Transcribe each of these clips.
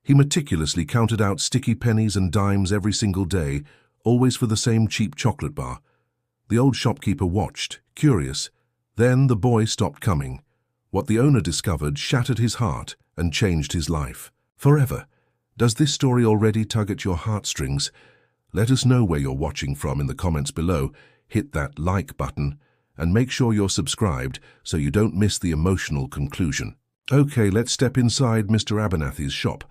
He meticulously counted out sticky pennies and dimes every single day, always for the same cheap chocolate bar. The old shopkeeper watched, curious. Then the boy stopped coming. What the owner discovered shattered his heart and changed his life. Forever. Does this story already tug at your heartstrings? Let us know where you're watching from in the comments below. Hit that like button and make sure you're subscribed so you don't miss the emotional conclusion. Okay, let's step inside Mr. Abernathy's shop.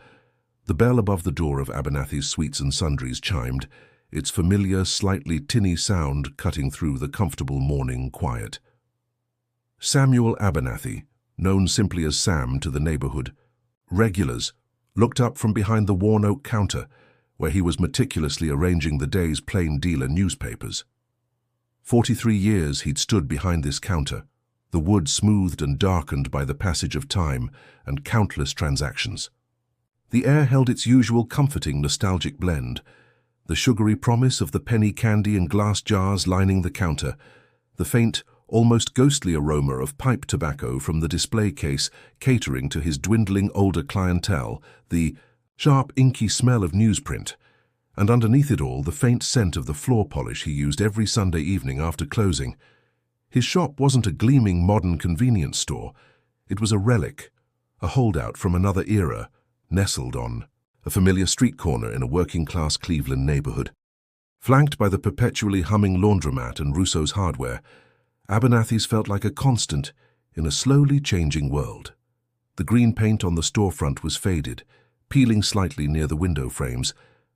The bell above the door of Abernathy's Sweets and Sundries chimed, its familiar, slightly tinny sound cutting through the comfortable morning quiet. Samuel Abernathy, known simply as Sam to the neighborhood. Regulars, looked up from behind the worn oak counter, where he was meticulously arranging the day's plain dealer newspapers. 43 years he'd stood behind this counter, the wood smoothed and darkened by the passage of time and countless transactions. The air held its usual comforting nostalgic blend, the sugary promise of the penny candy in glass jars lining the counter, the faint, almost ghostly aroma of pipe tobacco from the display case catering to his dwindling older clientele, the sharp, inky smell of newsprint, and underneath it all the faint scent of the floor polish he used every Sunday evening after closing. His shop wasn't a gleaming modern convenience store. It was a relic, a holdout from another era, nestled on a familiar street corner in a working-class Cleveland neighborhood. Flanked by the perpetually humming laundromat and Russo's hardware, Abernathy's felt like a constant in a slowly changing world. The green paint on the storefront was faded, peeling slightly near the window frames,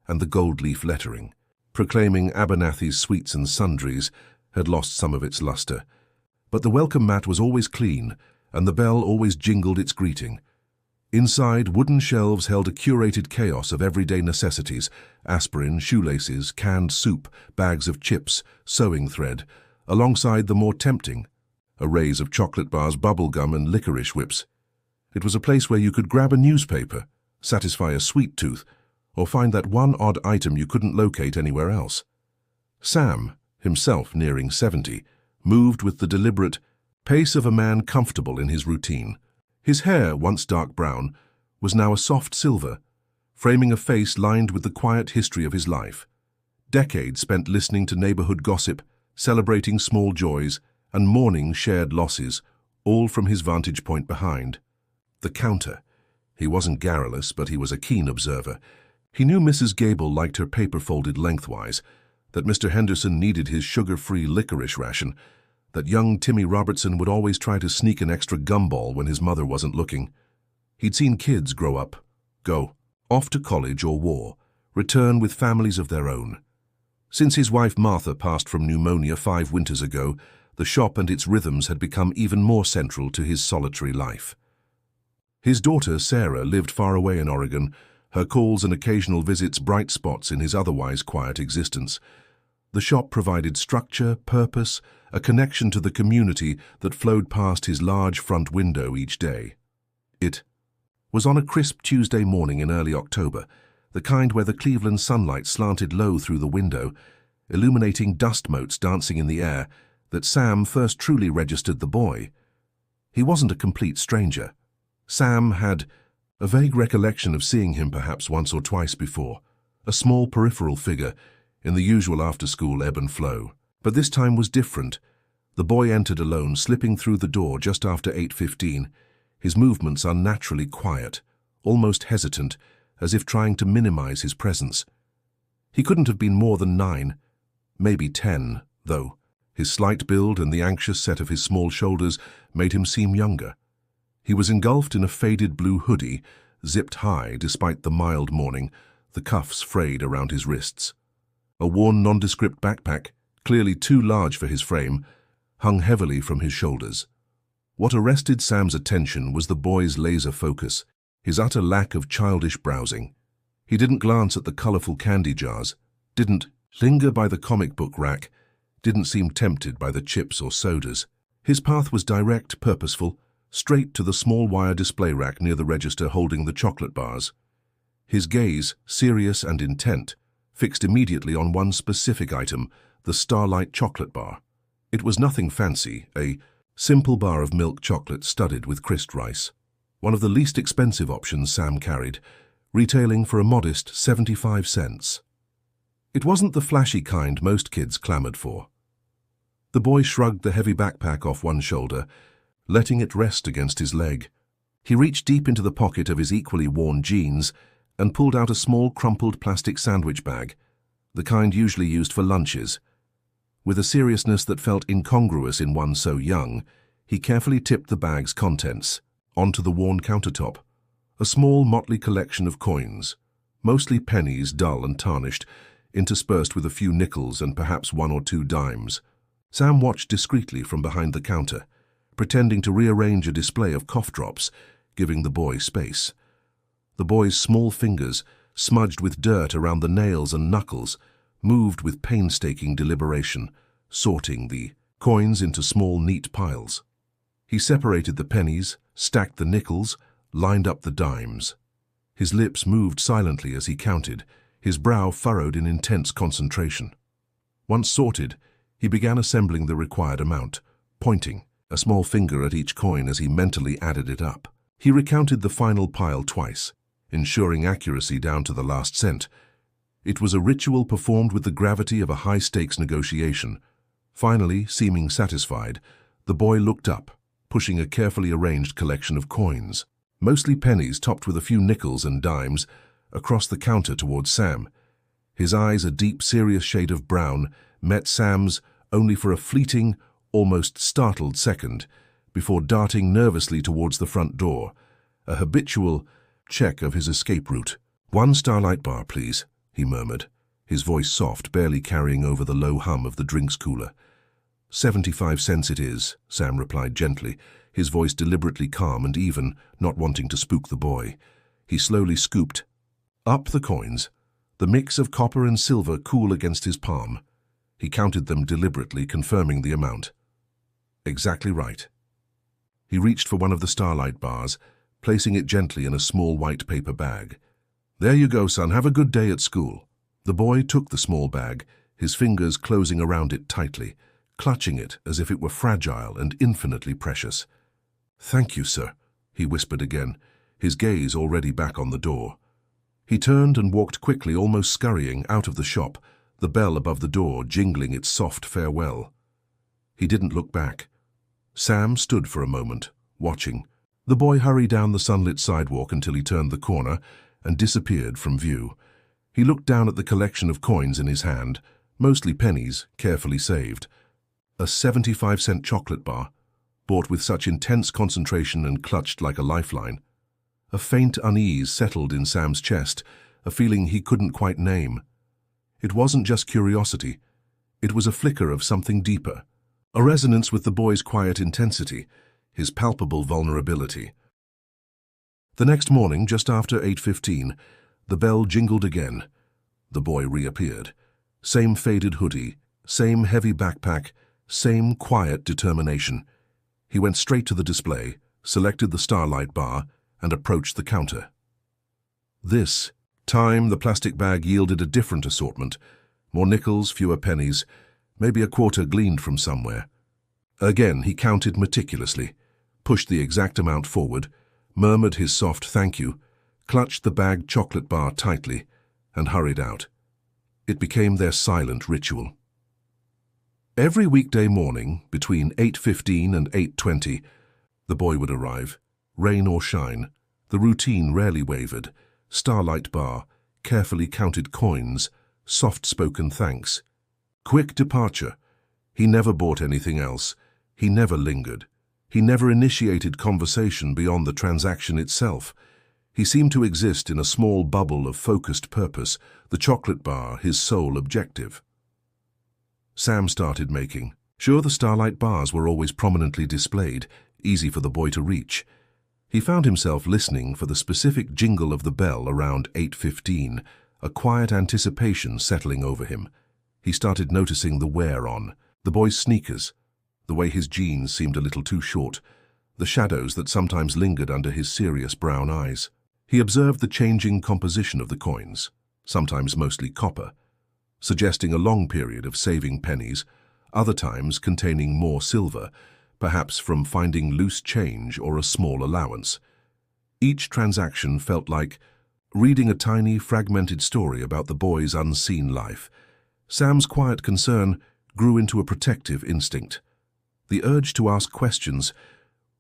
and the gold leaf lettering, proclaiming Abernathy's Sweets and Sundries, had lost some of its luster. But the welcome mat was always clean, and the bell always jingled its greeting. Inside, wooden shelves held a curated chaos of everyday necessities: aspirin, shoelaces, canned soup, bags of chips, sewing thread, alongside the more tempting arrays of chocolate bars, bubble gum, and licorice whips. It was a place where you could grab a newspaper, satisfy a sweet tooth, or find that one odd item you couldn't locate anywhere else. Sam, himself nearing 70, moved with the deliberate pace of a man comfortable in his routine. His hair, once dark brown, was now a soft silver, framing a face lined with the quiet history of his life. Decades spent listening to neighborhood gossip, celebrating small joys, and mourning shared losses, all from his vantage point behind the counter. He wasn't garrulous, but he was a keen observer. He knew Mrs. Gable liked her paper folded lengthwise, that Mr. Henderson needed his sugar-free licorice ration, that young Timmy Robertson would always try to sneak an extra gumball when his mother wasn't looking. He'd seen kids grow up, go off to college or war, return with families of their own. Since his wife Martha passed from pneumonia 5 winters ago, the shop and its rhythms had become even more central to his solitary life. His daughter Sarah lived far away in Oregon, her calls and occasional visits bright spots in his otherwise quiet existence. The shop provided structure, purpose, a connection to the community that flowed past his large front window each day. It was on a crisp Tuesday morning in early October, the kind where the Cleveland sunlight slanted low through the window, illuminating dust motes dancing in the air, that Sam first truly registered the boy. He wasn't a complete stranger. Sam had a vague recollection of seeing him perhaps once or twice before, a small peripheral figure in the usual after-school ebb and flow. But this time was different. The boy entered alone, slipping through the door just after 8:15, his movements unnaturally quiet, almost hesitant, as if trying to minimize his presence. He couldn't have been more than 9, maybe 10, though. His slight build and the anxious set of his small shoulders made him seem younger. He was engulfed in a faded blue hoodie, zipped high despite the mild morning, the cuffs frayed around his wrists. A worn nondescript backpack, clearly too large for his frame, hung heavily from his shoulders. What arrested Sam's attention was the boy's laser focus, his utter lack of childish browsing. He didn't glance at the colorful candy jars, didn't linger by the comic book rack, didn't seem tempted by the chips or sodas. His path was direct, purposeful, straight to the small wire display rack near the register holding the chocolate bars. His gaze, serious and intent, fixed immediately on one specific item, the Starlight chocolate bar. It was nothing fancy, a simple bar of milk chocolate studded with crisp rice. One of the least expensive options Sam carried, retailing for a modest 75 cents. It wasn't the flashy kind most kids clamored for. The boy shrugged the heavy backpack off one shoulder, letting it rest against his leg. He reached deep into the pocket of his equally worn jeans and pulled out a small crumpled plastic sandwich bag, the kind usually used for lunches. With a seriousness that felt incongruous in one so young, he carefully tipped the bag's contents onto the worn countertop. A small motley collection of coins, mostly pennies, dull and tarnished, interspersed with a few nickels and perhaps 1 or 2 dimes. Sam watched discreetly from behind the counter, pretending to rearrange a display of cough drops, giving the boy space. The boy's small fingers, smudged with dirt around the nails and knuckles, moved with painstaking deliberation, sorting the coins into small, neat piles. He separated the pennies, stacked the nickels, lined up the dimes. His lips moved silently as he counted, his brow furrowed in intense concentration. Once sorted, he began assembling the required amount, pointing a small finger at each coin as he mentally added it up. He recounted the final pile twice, ensuring accuracy down to the last cent. It was a ritual performed with the gravity of a high-stakes negotiation. Finally, seeming satisfied, the boy looked up, pushing a carefully arranged collection of coins, mostly pennies topped with a few nickels and dimes, across the counter towards Sam. His eyes, a deep, serious shade of brown, met Sam's only for a fleeting, almost startled second, before darting nervously towards the front door, a habitual check of his escape route. "1 Starlight bar, please," he murmured, his voice soft, barely carrying over the low hum of the drinks cooler. 75 cents it is, Sam replied gently, his voice deliberately calm and even, not wanting to spook the boy. He slowly scooped up the coins, the mix of copper and silver cool against his palm. He counted them deliberately, confirming the amount. Exactly right. He reached for one of the Starlight bars, placing it gently in a small white paper bag. "There you go, son. Have a good day at school." The boy took the small bag, his fingers closing around it tightly, clutching it as if it were fragile and infinitely precious. "Thank you, sir," he whispered again, his gaze already back on the door. He turned and walked quickly, almost scurrying, out of the shop, the bell above the door jingling its soft farewell. He didn't look back. Sam stood for a moment, watching. The boy hurried down the sunlit sidewalk until he turned the corner and disappeared from view. He looked down at the collection of coins in his hand, mostly pennies, carefully saved. A 75-cent chocolate bar, bought with such intense concentration and clutched like a lifeline. A faint unease settled in Sam's chest, a feeling he couldn't quite name. It wasn't just curiosity. It was a flicker of something deeper, a resonance with the boy's quiet intensity, his palpable vulnerability. The next morning, just after 8:15, the bell jingled again. The boy reappeared. Same faded hoodie, same heavy backpack, same quiet determination. He went straight to the display, selected the Starlight bar, and approached the counter. This time, the plastic bag yielded a different assortment. More nickels, fewer pennies, maybe a quarter gleaned from somewhere. Again, he counted meticulously, pushed the exact amount forward, murmured his soft thank you, clutched the bagged chocolate bar tightly, and hurried out. It became their silent ritual. Every weekday morning, between 8:15 and 8:20, the boy would arrive. Rain or shine, the routine rarely wavered. Starlight bar, carefully counted coins, soft-spoken thanks. Quick departure. He never bought anything else. He never lingered. He never initiated conversation beyond the transaction itself. He seemed to exist in a small bubble of focused purpose, the chocolate bar his sole objective. Sam started making. Sure, the Starlight bars were always prominently displayed, easy for the boy to reach. He found himself listening for the specific jingle of the bell around 8:15, a quiet anticipation settling over him. He started noticing the wear on, the boy's sneakers, the way his jeans seemed a little too short, the shadows that sometimes lingered under his serious brown eyes. He observed the changing composition of the coins, sometimes mostly copper, suggesting a long period of saving pennies, other times containing more silver, perhaps from finding loose change or a small allowance. Each transaction felt like reading a tiny, fragmented story about the boy's unseen life. Sam's quiet concern grew into a protective instinct. The urge to ask questions,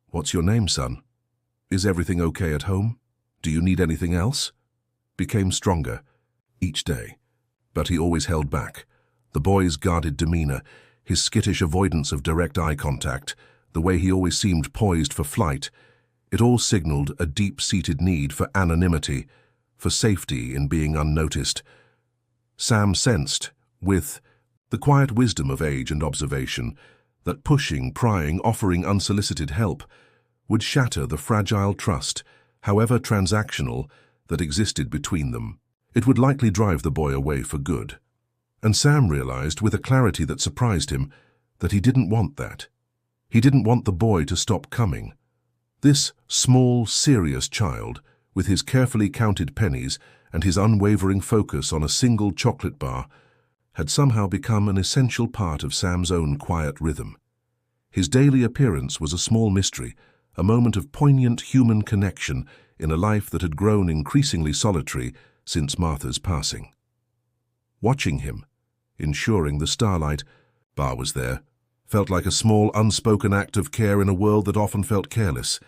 "What's your name, son? Is everything okay at home? Do you need anything else?" became stronger each day. But he always held back. The boy's guarded demeanor, his skittish avoidance of direct eye contact, the way he always seemed poised for flight, it all signaled a deep-seated need for anonymity, for safety in being unnoticed. Sam sensed, with the quiet wisdom of age and observation, that pushing, prying, offering unsolicited help would shatter the fragile trust, however transactional, that existed between them. It would likely drive the boy away for good. And Sam realized, with a clarity that surprised him, that he didn't want that. He didn't want the boy to stop coming. This small, serious child, with his carefully counted pennies and his unwavering focus on a single chocolate bar, had somehow become an essential part of Sam's own quiet rhythm. His daily appearance was a small mystery, a moment of poignant human connection in a life that had grown increasingly solitary since Martha's passing. Watching him, ensuring the Starlight bar was there, felt like a small, unspoken act of care in a world that often felt careless.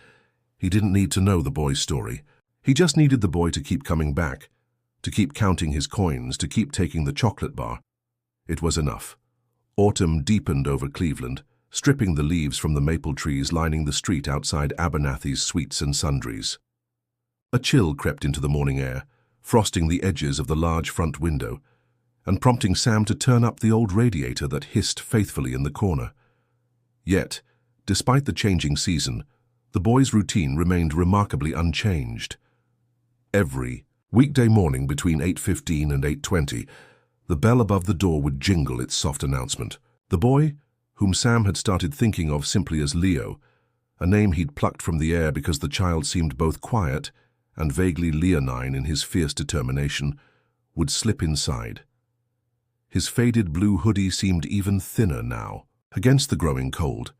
He didn't need to know the boy's story. He just needed the boy to keep coming back, to keep counting his coins, to keep taking the chocolate bar. It was enough. Autumn deepened over Cleveland, stripping the leaves from the maple trees lining the street outside Abernathy's Sweets and Sundries. A chill crept into the morning air, frosting the edges of the large front window, and prompting Sam to turn up the old radiator that hissed faithfully in the corner. Yet, despite the changing season, the boy's routine remained remarkably unchanged. Every weekday morning between 8:15 and 8:20, the bell above the door would jingle its soft announcement. The boy, whom Sam had started thinking of simply as Leo, a name he'd plucked from the air because the child seemed both quiet and vaguely leonine in his fierce determination, would slip inside. His faded blue hoodie seemed even thinner now, against the growing cold,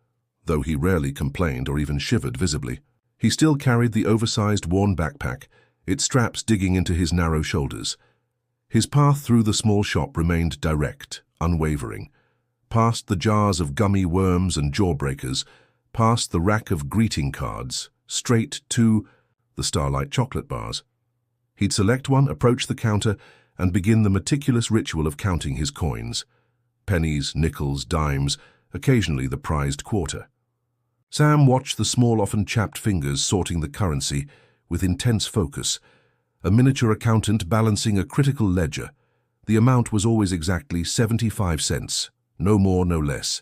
though he rarely complained or even shivered visibly. He still carried the oversized worn backpack, its straps digging into his narrow shoulders. His path through the small shop remained direct, unwavering, past the jars of gummy worms and jawbreakers, past the rack of greeting cards, straight to the Starlight chocolate bars. He'd select one, approach the counter, and begin the meticulous ritual of counting his coins. Pennies, nickels, dimes, occasionally the prized quarter. Sam watched the small, often chapped fingers sorting the currency with intense focus, a miniature accountant balancing a critical ledger. The amount was always exactly 75 cents, no more, no less.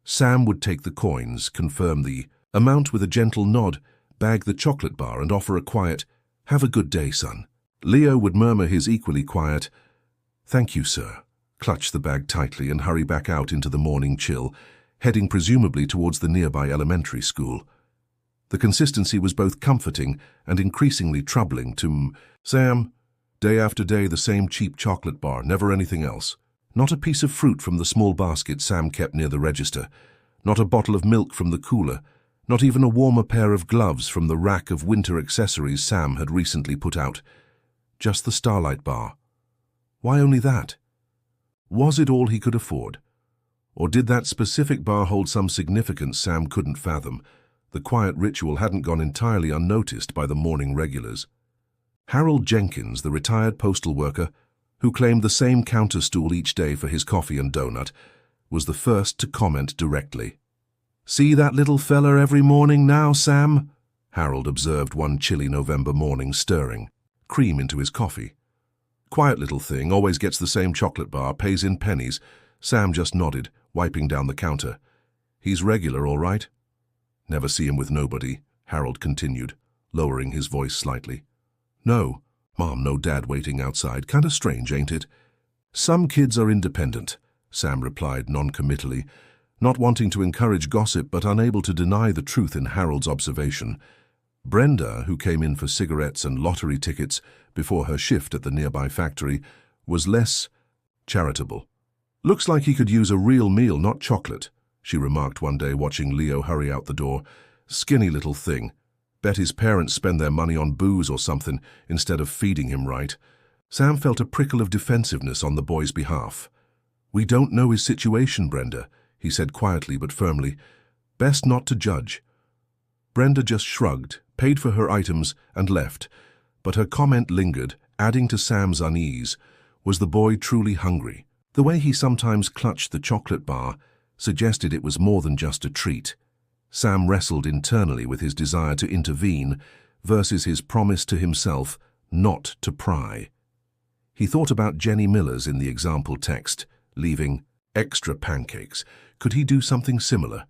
Sam would take the coins, confirm the amount with a gentle nod, bag the chocolate bar and offer a quiet, "Have a good day, son." Leo would murmur his equally quiet, "Thank you, sir," clutch the bag tightly and hurry back out into the morning chill, heading presumably towards the nearby elementary school. The consistency was both comforting and increasingly troubling to Sam. Day after day the same cheap chocolate bar, never anything else. Not a piece of fruit from the small basket Sam kept near the register, not a bottle of milk from the cooler, not even a warmer pair of gloves from the rack of winter accessories Sam had recently put out. Just the Starlight bar. Why only that? Was it all he could afford? Or did that specific bar hold some significance Sam couldn't fathom? The quiet ritual hadn't gone entirely unnoticed by the morning regulars. Harold Jenkins, the retired postal worker, who claimed the same counter stool each day for his coffee and donut, was the first to comment directly. "See that little fella every morning now, Sam?" Harold observed one chilly November morning, stirring cream into his coffee. "Quiet little thing, always gets the same chocolate bar, pays in pennies." Sam just nodded, wiping down the counter. "He's regular, all right." "Never see him with nobody," Harold continued, lowering his voice slightly. "No, Mom, no Dad waiting outside. Kinda strange, ain't it?" "Some kids are independent," Sam replied noncommittally, not wanting to encourage gossip but unable to deny the truth in Harold's observation. Brenda, who came in for cigarettes and lottery tickets before her shift at the nearby factory, was less charitable. "Looks like he could use a real meal, not chocolate," she remarked one day watching Leo hurry out the door. "Skinny little thing. Bet his parents spend their money on booze or something instead of feeding him right. Sam felt a prickle of defensiveness on the boy's behalf. "We don't know his situation, Brenda," he said quietly but firmly. "Best not to judge." Brenda just shrugged, paid for her items, and left, but her comment lingered, adding to Sam's unease. Was the boy truly hungry? The way he sometimes clutched the chocolate bar suggested it was more than just a treat. Sam wrestled internally with his desire to intervene versus his promise to himself not to pry. He thought about Jenny Miller's in the example text, leaving extra pancakes. Could he do something similar?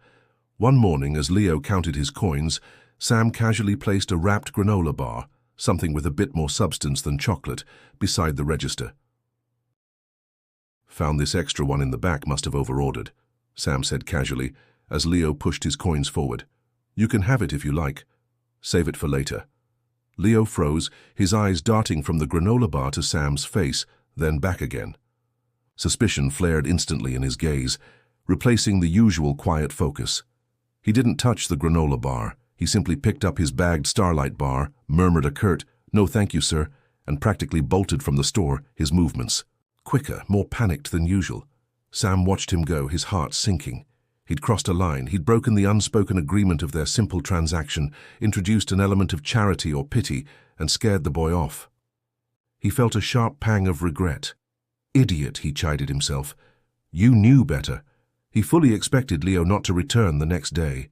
One morning, as Leo counted his coins, Sam casually placed a wrapped granola bar, something with a bit more substance than chocolate, beside the register. "Found this extra one in the back, must have overordered," Sam said casually, as Leo pushed his coins forward. "You can have it if you like. Save it for later." Leo froze, his eyes darting from the granola bar to Sam's face, then back again. Suspicion flared instantly in his gaze, replacing the usual quiet focus. He didn't touch the granola bar. He simply picked up his bagged Starlight bar, murmured a curt, "No thank you, sir," and practically bolted from the store, his movements quicker, more panicked than usual. Sam watched him go, his heart sinking. He'd crossed a line. He'd broken the unspoken agreement of their simple transaction, introduced an element of charity or pity, and scared the boy off. He felt a sharp pang of regret. "Idiot," he chided himself. "You knew better." He fully expected Leo not to return the next day.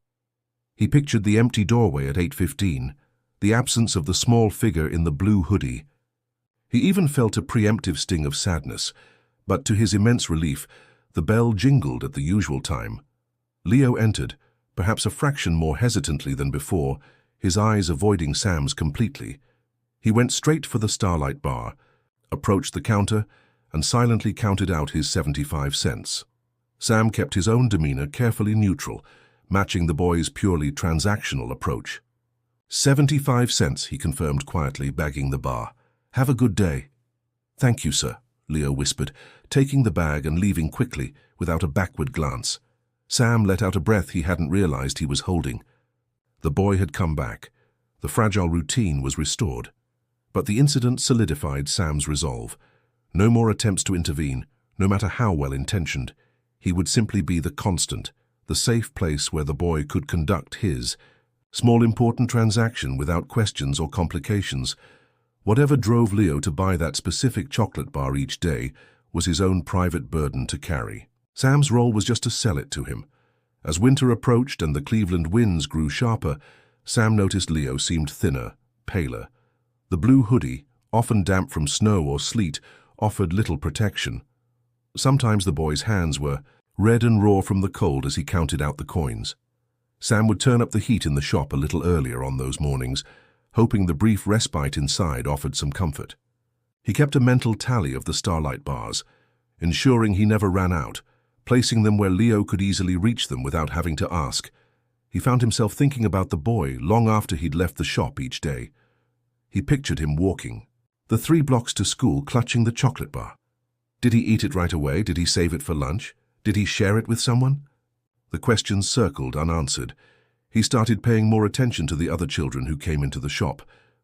He pictured the empty doorway at 8:15, the absence of the small figure in the blue hoodie. He even felt a preemptive sting of sadness, but to his immense relief, the bell jingled at the usual time. Leo entered, perhaps a fraction more hesitantly than before, his eyes avoiding Sam's completely. He went straight for the Starlight bar, approached the counter, and silently counted out his 75 cents. Sam kept his own demeanor carefully neutral, matching the boy's purely transactional approach. 75 cents, he confirmed quietly, bagging the bar. "Have a good day." "Thank you, sir," Leo whispered, taking the bag and leaving quickly, without a backward glance. Sam let out a breath he hadn't realized he was holding. The boy had come back. The fragile routine was restored. But the incident solidified Sam's resolve. No more attempts to intervene, no matter how well-intentioned. He would simply be the constant, the safe place where the boy could conduct his small important transaction without questions or complications. Whatever drove Leo to buy that specific chocolate bar each day was his own private burden to carry. Sam's role was just to sell it to him. As winter approached and the Cleveland winds grew sharper, Sam noticed Leo seemed thinner, paler. The blue hoodie, often damp from snow or sleet, offered little protection. Sometimes the boy's hands were red and raw from the cold as he counted out the coins. Sam would turn up the heat in the shop a little earlier on those mornings, hoping the brief respite inside offered some comfort. He kept a mental tally of the Starlight bars, ensuring he never ran out, placing them where Leo could easily reach them without having to ask. He found himself thinking about the boy long after he'd left the shop each day. He pictured him walking the 3 blocks to school, clutching the chocolate bar. Did he eat it right away? Did he save it for lunch? Did he share it with someone? The questions circled unanswered. He started paying more attention to the other children who came into the shop,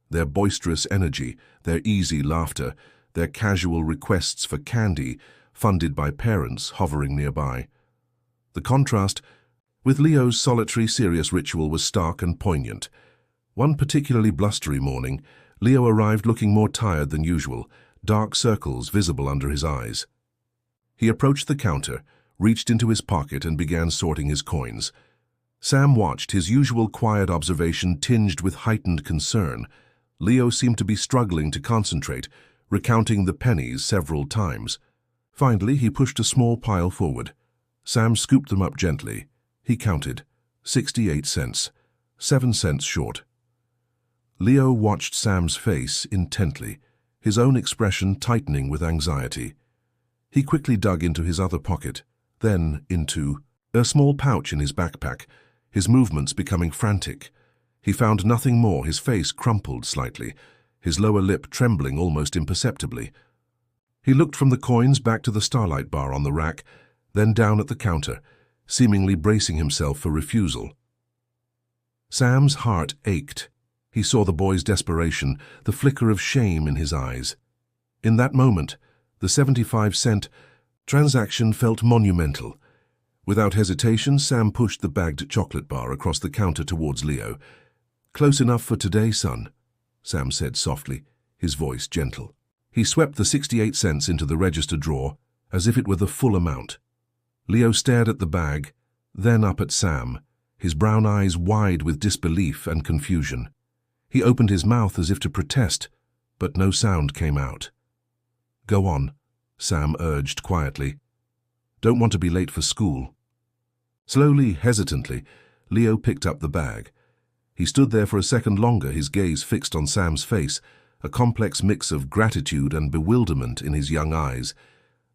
their boisterous energy, their easy laughter, their casual requests for candy, funded by parents hovering nearby. The contrast with Leo's solitary, serious ritual was stark and poignant. One particularly blustery morning, Leo arrived looking more tired than usual, dark circles visible under his eyes. He approached the counter, reached into his pocket and began sorting his coins. Sam watched, his usual quiet observation tinged with heightened concern. Leo seemed to be struggling to concentrate, recounting the pennies several times. Finally, he pushed a small pile forward. Sam scooped them up gently. He counted. 68 cents. 7 cents short. Leo watched Sam's face intently, his own expression tightening with anxiety. He quickly dug into his other pocket, then into a small pouch in his backpack, his movements becoming frantic. He found nothing more, his face crumpled slightly, his lower lip trembling almost imperceptibly. He looked from the coins back to the Starlight bar on the rack, then down at the counter, seemingly bracing himself for refusal. Sam's heart ached. He saw the boy's desperation, the flicker of shame in his eyes. In that moment, the 75-cent transaction felt monumental. Without hesitation, Sam pushed the bagged chocolate bar across the counter towards Leo. "Close enough for today, son," Sam said softly, his voice gentle. He swept the 68 cents into the register drawer, as if it were the full amount. Leo stared at the bag, then up at Sam, his brown eyes wide with disbelief and confusion. He opened his mouth as if to protest, but no sound came out. "Go on," Sam urged quietly. "Don't want to be late for school." Slowly, hesitantly, Leo picked up the bag. He stood there for a second longer, his gaze fixed on Sam's face, a complex mix of gratitude and bewilderment in his young eyes.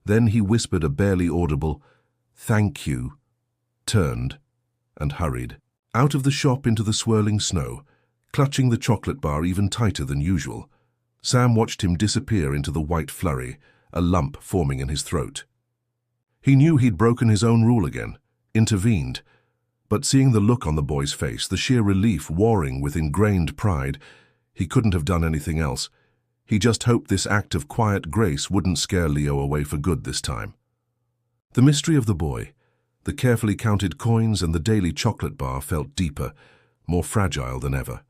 Then he whispered a barely audible, "Thank you," turned, and hurried. Out of the shop into the swirling snow, clutching the chocolate bar even tighter than usual. Sam watched him disappear into the white flurry, a lump forming in his throat. He knew he'd broken his own rule again, intervened, but seeing the look on the boy's face, the sheer relief warring with ingrained pride, he couldn't have done anything else. He just hoped this act of quiet grace wouldn't scare Leo away for good this time. The mystery of the boy, the carefully counted coins and the daily chocolate bar felt deeper, more fragile than ever.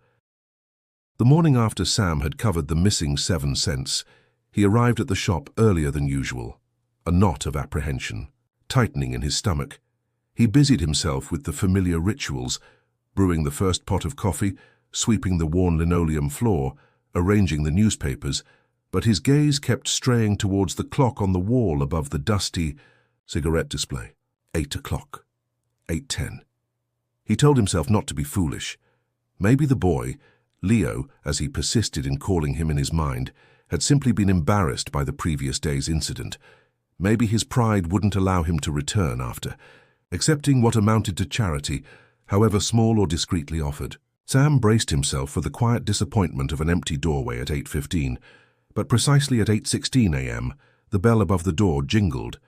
The morning after Sam had covered the missing 7 cents, he arrived at the shop earlier than usual, a knot of apprehension tightening in his stomach. He busied himself with the familiar rituals, brewing the first pot of coffee, sweeping the worn linoleum floor, arranging the newspapers, but his gaze kept straying towards the clock on the wall above the dusty cigarette display. 8 o'clock. 8:10. He told himself not to be foolish. Maybe the boy, Leo, as he persisted in calling him in his mind, had simply been embarrassed by the previous day's incident. Maybe his pride wouldn't allow him to return after, accepting what amounted to charity, however small or discreetly offered. Sam braced himself for the quiet disappointment of an empty doorway at 8:15, but precisely at 8:16 a.m., the bell above the door jingled.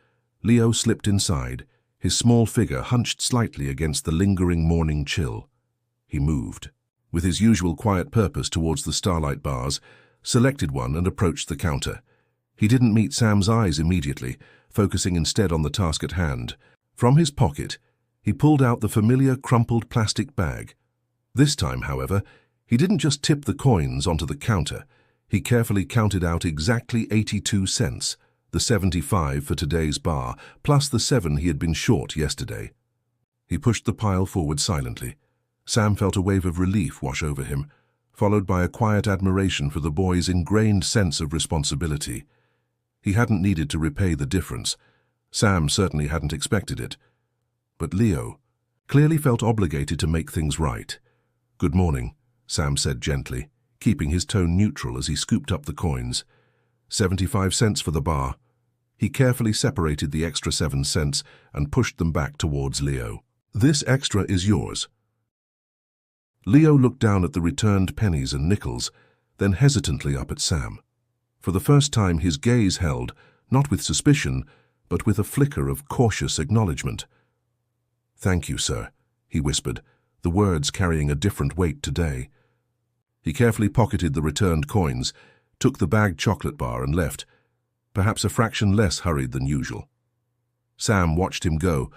Leo slipped inside, his small figure hunched slightly against the lingering morning chill. He moved, with his usual quiet purpose, towards the starlight bars, selected one and approached the counter. He didn't meet Sam's eyes immediately, focusing instead on the task at hand. From his pocket, he pulled out the familiar crumpled plastic bag. This time, however, he didn't just tip the coins onto the counter. He carefully counted out exactly 82 cents, the 75 for today's bar, plus the 7 he had been short yesterday. He pushed the pile forward silently. Sam felt a wave of relief wash over him, followed by a quiet admiration for the boy's ingrained sense of responsibility. He hadn't needed to repay the difference. Sam certainly hadn't expected it. But Leo clearly felt obligated to make things right. "Good morning," Sam said gently, keeping his tone neutral as he scooped up the coins. 75 cents for the bar. He carefully separated the extra 7 cents and pushed them back towards Leo. "This extra is yours." Leo looked down at the returned pennies and nickels, then hesitantly up at Sam. For the first time his gaze held, not with suspicion, but with a flicker of cautious acknowledgement. "Thank you, sir," he whispered, the words carrying a different weight today. He carefully pocketed the returned coins, took the bagged chocolate bar and left, perhaps a fraction less hurried than usual. Sam watched him go,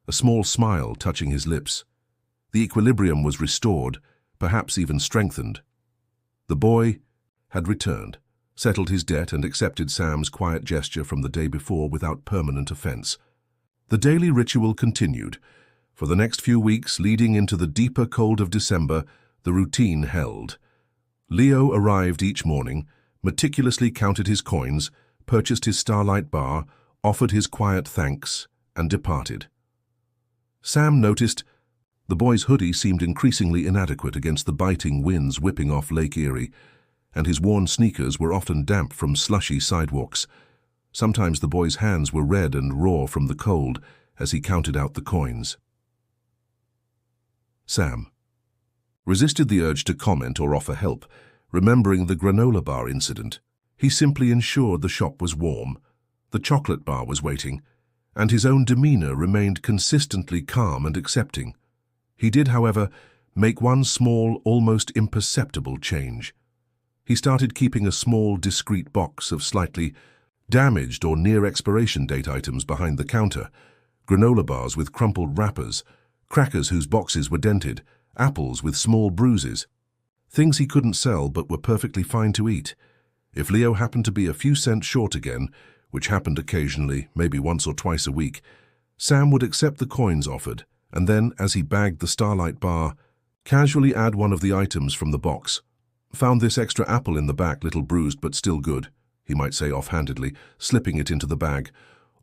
a small smile touching his lips. The equilibrium was restored, perhaps even strengthened. The boy had returned, settled his debt and accepted Sam's quiet gesture from the day before without permanent offense. The daily ritual continued. For the next few weeks, leading into the deeper cold of December, the routine held. Leo arrived each morning, meticulously counted his coins, purchased his starlight bar, offered his quiet thanks, and departed. Sam noticed the boy's hoodie seemed increasingly inadequate against the biting winds whipping off Lake Erie, and his worn sneakers were often damp from slushy sidewalks. Sometimes the boy's hands were red and raw from the cold as he counted out the coins. Sam resisted the urge to comment or offer help, remembering the granola bar incident. He simply ensured the shop was warm, the chocolate bar was waiting, and his own demeanor remained consistently calm and accepting. He did, however, make one small, almost imperceptible change. He started keeping a small, discreet box of slightly damaged or near-expiration date items behind the counter, granola bars with crumpled wrappers, crackers whose boxes were dented, apples with small bruises. Things he couldn't sell but were perfectly fine to eat. If Leo happened to be a few cents short again, which happened occasionally, maybe once or twice a week, Sam would accept the coins offered, and then, as he bagged the Starlight bar, casually add one of the items from the box. Found this extra apple in the back, little bruised but still good, he might say offhandedly, slipping it into the bag.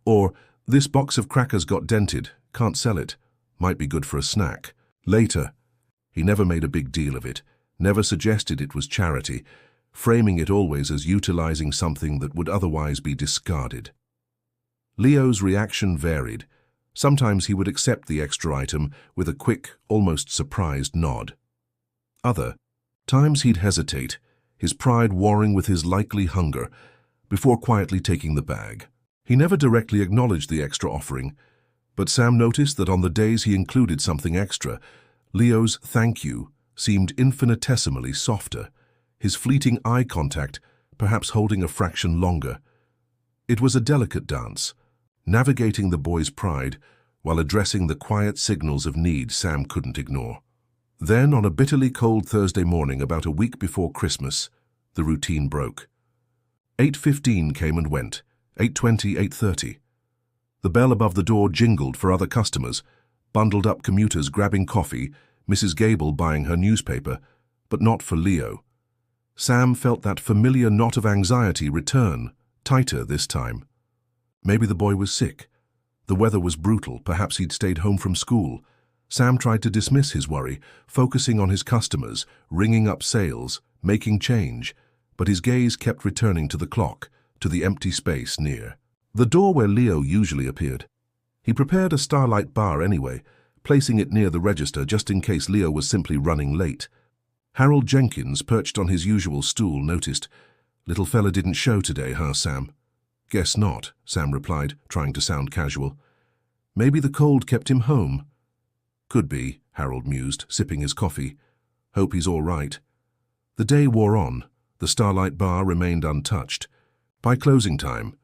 Or, this box of crackers got dented, can't sell it, might be good for a snack. Later. He never made a big deal of it, never suggested it was charity, framing it always as utilizing something that would otherwise be discarded. Leo's reaction varied. Sometimes he would accept the extra item with a quick, almost surprised nod. Other times he'd hesitate, his pride warring with his likely hunger, before quietly taking the bag. He never directly acknowledged the extra offering, but Sam noticed that on the days he included something extra, Leo's thank you seemed infinitesimally softer, his fleeting eye contact perhaps holding a fraction longer. It was a delicate dance, navigating the boy's pride while addressing the quiet signals of need Sam couldn't ignore. Then, on a bitterly cold Thursday morning about a week before Christmas, the routine broke. 8:15 came and went, 8:20, 8:30. The bell above the door jingled for other customers, bundled-up commuters grabbing coffee, Mrs. Gable buying her newspaper, but not for Leo. Sam felt that familiar knot of anxiety return, tighter this time. Maybe the boy was sick. The weather was brutal, perhaps he'd stayed home from school. Sam tried to dismiss his worry, focusing on his customers, ringing up sales, making change, but his gaze kept returning to the clock, to the empty space near the door where Leo usually appeared. He prepared a Starlight bar anyway, placing it near the register just in case Leo was simply running late. Harold Jenkins, perched on his usual stool, noticed, "Little fella didn't show today, huh, Sam?" "Guess not," Sam replied, trying to sound casual. "Maybe the cold kept him home." "Could be," Harold mused, sipping his coffee. "Hope he's all right." The day wore on. The Starlight bar remained untouched. By closing time,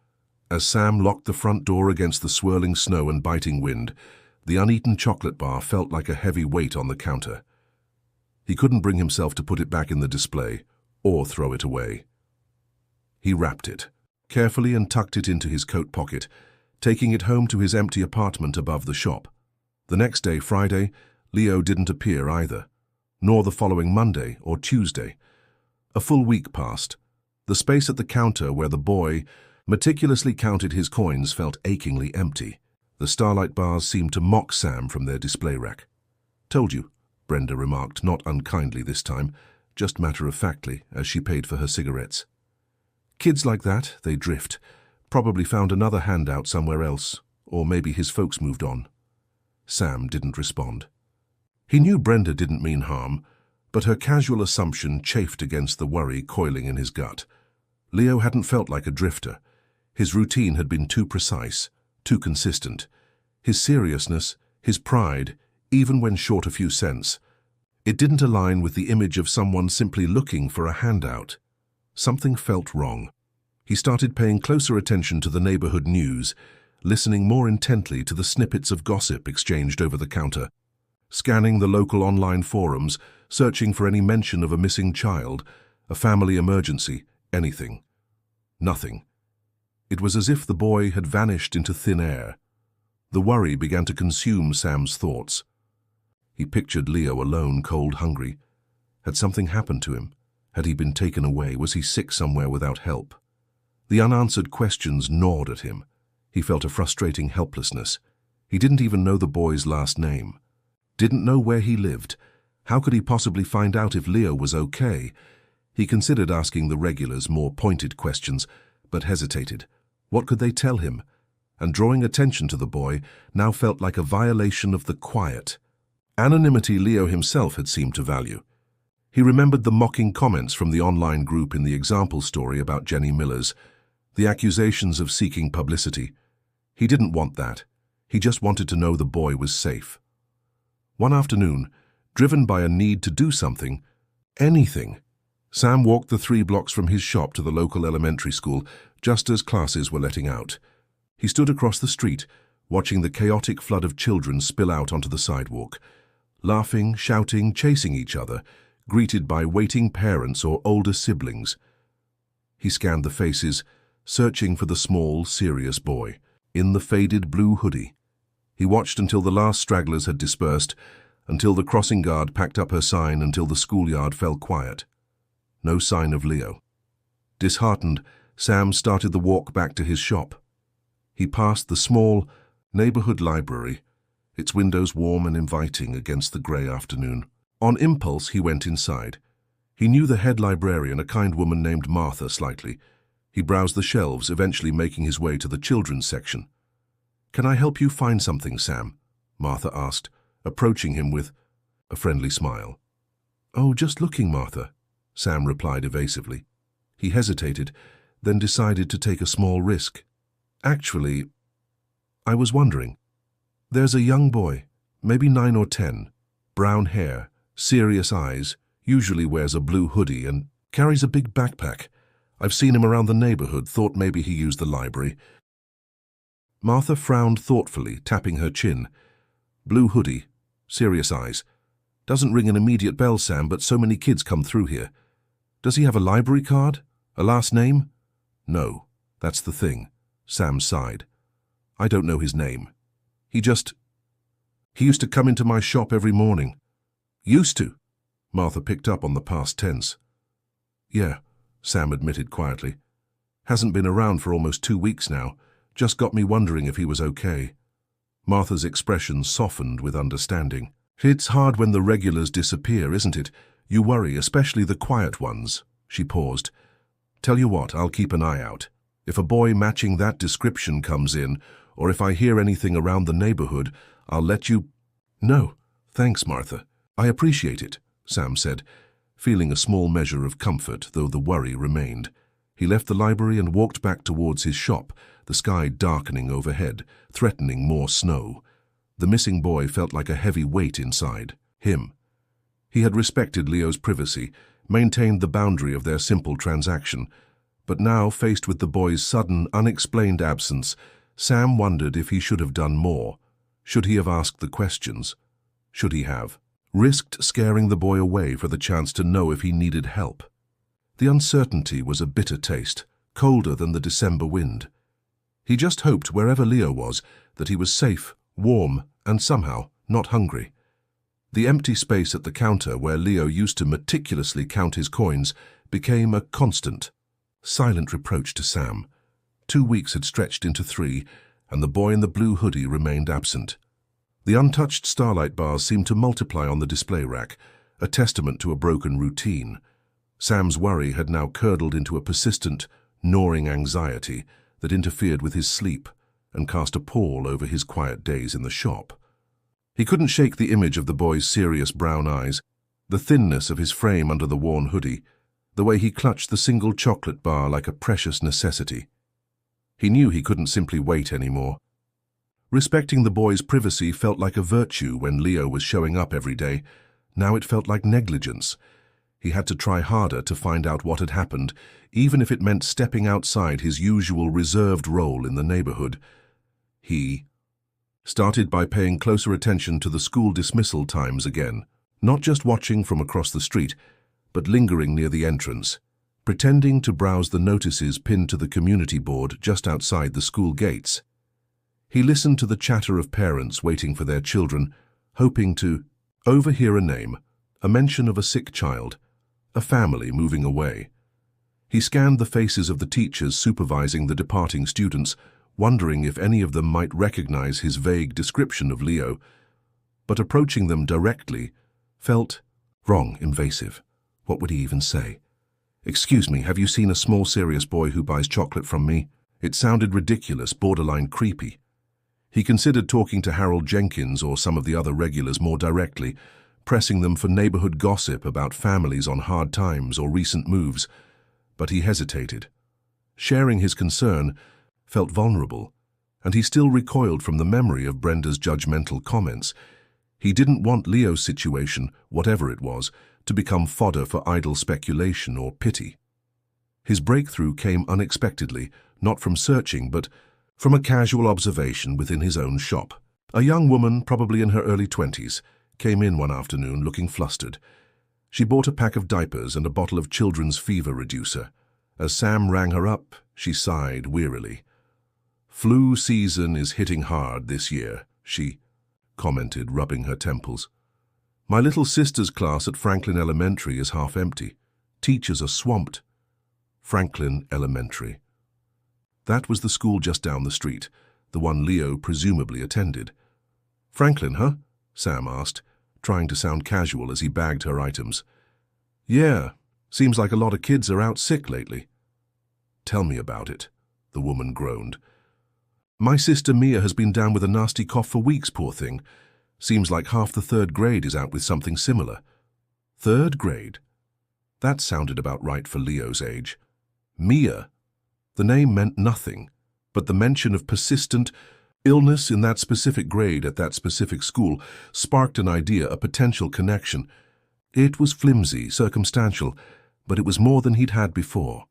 as Sam locked the front door against the swirling snow and biting wind, the uneaten chocolate bar felt like a heavy weight on the counter. He couldn't bring himself to put it back in the display, or throw it away. He wrapped it, carefully, and tucked it into his coat pocket, taking it home to his empty apartment above the shop. The next day, Friday, Leo didn't appear either, nor the following Monday or Tuesday. A full week passed. The space at the counter where the boy meticulously counted his coins felt achingly empty. The Starlight bars seemed to mock Sam from their display rack. "Told you," Brenda remarked, not unkindly this time, just matter-of-factly, as she paid for her cigarettes. "Kids like that, they drift. Probably found another handout somewhere else, or maybe his folks moved on." Sam didn't respond. He knew Brenda didn't mean harm, but her casual assumption chafed against the worry coiling in his gut. Leo hadn't felt like a drifter. His routine had been too precise, too consistent. His seriousness, his pride, even when short a few cents, it didn't align with the image of someone simply looking for a handout. Something felt wrong. He started paying closer attention to the neighborhood news, listening more intently to the snippets of gossip exchanged over the counter, scanning the local online forums, searching for any mention of a missing child, a family emergency, anything. Nothing. It was as if the boy had vanished into thin air. The worry began to consume Sam's thoughts. He pictured Leo alone, cold, hungry. Had something happened to him? Had he been taken away? Was he sick somewhere without help? The unanswered questions gnawed at him. He felt a frustrating helplessness. He didn't even know the boy's last name. Didn't know where he lived. How could he possibly find out if Leo was okay? He considered asking the regulars more pointed questions, but hesitated. What could they tell him? And drawing attention to the boy now felt like a violation of the quiet. Anonymity Leo himself had seemed to value. He remembered the mocking comments from the online group in the example story about Jenny Miller's, the accusations of seeking publicity. He didn't want that. He just wanted to know the boy was safe. One afternoon, driven by a need to do something, anything. Sam walked the 3 blocks from his shop to the local elementary school just as classes were letting out. He stood across the street, watching the chaotic flood of children spill out onto the sidewalk, laughing, shouting, chasing each other, greeted by waiting parents or older siblings. He scanned the faces, searching for the small, serious boy in the faded blue hoodie. He watched until the last stragglers had dispersed, until the crossing guard packed up her sign, until the schoolyard fell quiet. No sign of Leo. Disheartened, Sam started the walk back to his shop. He passed the small neighborhood library, its windows warm and inviting against the gray afternoon. On impulse, he went inside. He knew the head librarian, a kind woman named Martha, slightly. He browsed the shelves, eventually making his way to the children's section. "Can I help you find something, Sam?" Martha asked, approaching him with a friendly smile. "Oh, just looking, Martha," Sam replied evasively. He hesitated, then decided to take a small risk. "Actually, I was wondering. There's a young boy, maybe 9 or 10, brown hair, serious eyes, usually wears a blue hoodie and carries a big backpack. I've seen him around the neighborhood, thought maybe he used the library." Martha frowned thoughtfully, tapping her chin. "Blue hoodie, serious eyes. Doesn't ring an immediate bell, Sam, but so many kids come through here. Does he have a library card? A last name?" "No, that's the thing," Sam sighed. "I don't know his name. He used to come into my shop every morning." "Used to?" Martha picked up on the past tense. "Yeah," Sam admitted quietly. "Hasn't been around for almost 2 weeks now. Just got me wondering if he was okay." Martha's expression softened with understanding. "It's hard when the regulars disappear, isn't it? You worry, especially the quiet ones." She paused. "Tell you what, I'll keep an eye out. If a boy matching that description comes in, or if I hear anything around the neighborhood, I'll let you—" "No, thanks, Martha. I appreciate it," Sam said, feeling a small measure of comfort, though the worry remained. He left the library and walked back towards his shop, the sky darkening overhead, threatening more snow. The missing boy felt like a heavy weight inside him. He had respected Leo's privacy, maintained the boundary of their simple transaction, but now, faced with the boy's sudden, unexplained absence, Sam wondered if he should have done more. Should he have asked the questions? Should he have risked scaring the boy away for the chance to know if he needed help? The uncertainty was a bitter taste, colder than the December wind. He just hoped, wherever Leo was, that he was safe, warm, and somehow not hungry. The empty space at the counter where Leo used to meticulously count his coins became a constant, silent reproach to Sam. 2 weeks had stretched into 3, and the boy in the blue hoodie remained absent. The untouched starlight bars seemed to multiply on the display rack, a testament to a broken routine. Sam's worry had now curdled into a persistent, gnawing anxiety that interfered with his sleep and cast a pall over his quiet days in the shop. He couldn't shake the image of the boy's serious brown eyes, the thinness of his frame under the worn hoodie, the way he clutched the single chocolate bar like a precious necessity. He knew he couldn't simply wait anymore. Respecting the boy's privacy felt like a virtue when Leo was showing up every day. Now it felt like negligence. He had to try harder to find out what had happened, even if it meant stepping outside his usual reserved role in the neighborhood. He started by paying closer attention to the school dismissal times again, not just watching from across the street, but lingering near the entrance, pretending to browse the notices pinned to the community board just outside the school gates. He listened to the chatter of parents waiting for their children, hoping to overhear a name, a mention of a sick child, a family moving away. He scanned the faces of the teachers supervising the departing students, wondering if any of them might recognize his vague description of Leo, but approaching them directly felt wrong, invasive. What would he even say? "Excuse me, have you seen a small serious boy who buys chocolate from me?" It sounded ridiculous, borderline creepy. He considered talking to Harold Jenkins or some of the other regulars more directly, pressing them for neighborhood gossip about families on hard times or recent moves, but he hesitated. Sharing his concern felt vulnerable, and he still recoiled from the memory of Brenda's judgmental comments. He didn't want Leo's situation, whatever it was, to become fodder for idle speculation or pity. His breakthrough came unexpectedly, not from searching, but from a casual observation within his own shop. A young woman, probably in her early 20s, came in one afternoon looking flustered. She bought a pack of diapers and a bottle of children's fever reducer. As Sam rang her up, she sighed wearily. "Flu season is hitting hard this year," she commented, rubbing her temples. "My little sister's class at Franklin Elementary is half empty. Teachers are swamped." Franklin Elementary. That was the school just down the street, the one Leo presumably attended. "Franklin, huh?" Sam asked, trying to sound casual as he bagged her items. "Yeah, seems like a lot of kids are out sick lately." "Tell me about it," the woman groaned. "My sister Mia has been down with a nasty cough for weeks, poor thing. Seems like half the third grade is out with something similar." Third grade? That sounded about right for Leo's age. Mia. The name meant nothing, but the mention of persistent illness in that specific grade at that specific school sparked an idea, a potential connection. It was flimsy, circumstantial, but it was more than he'd had before.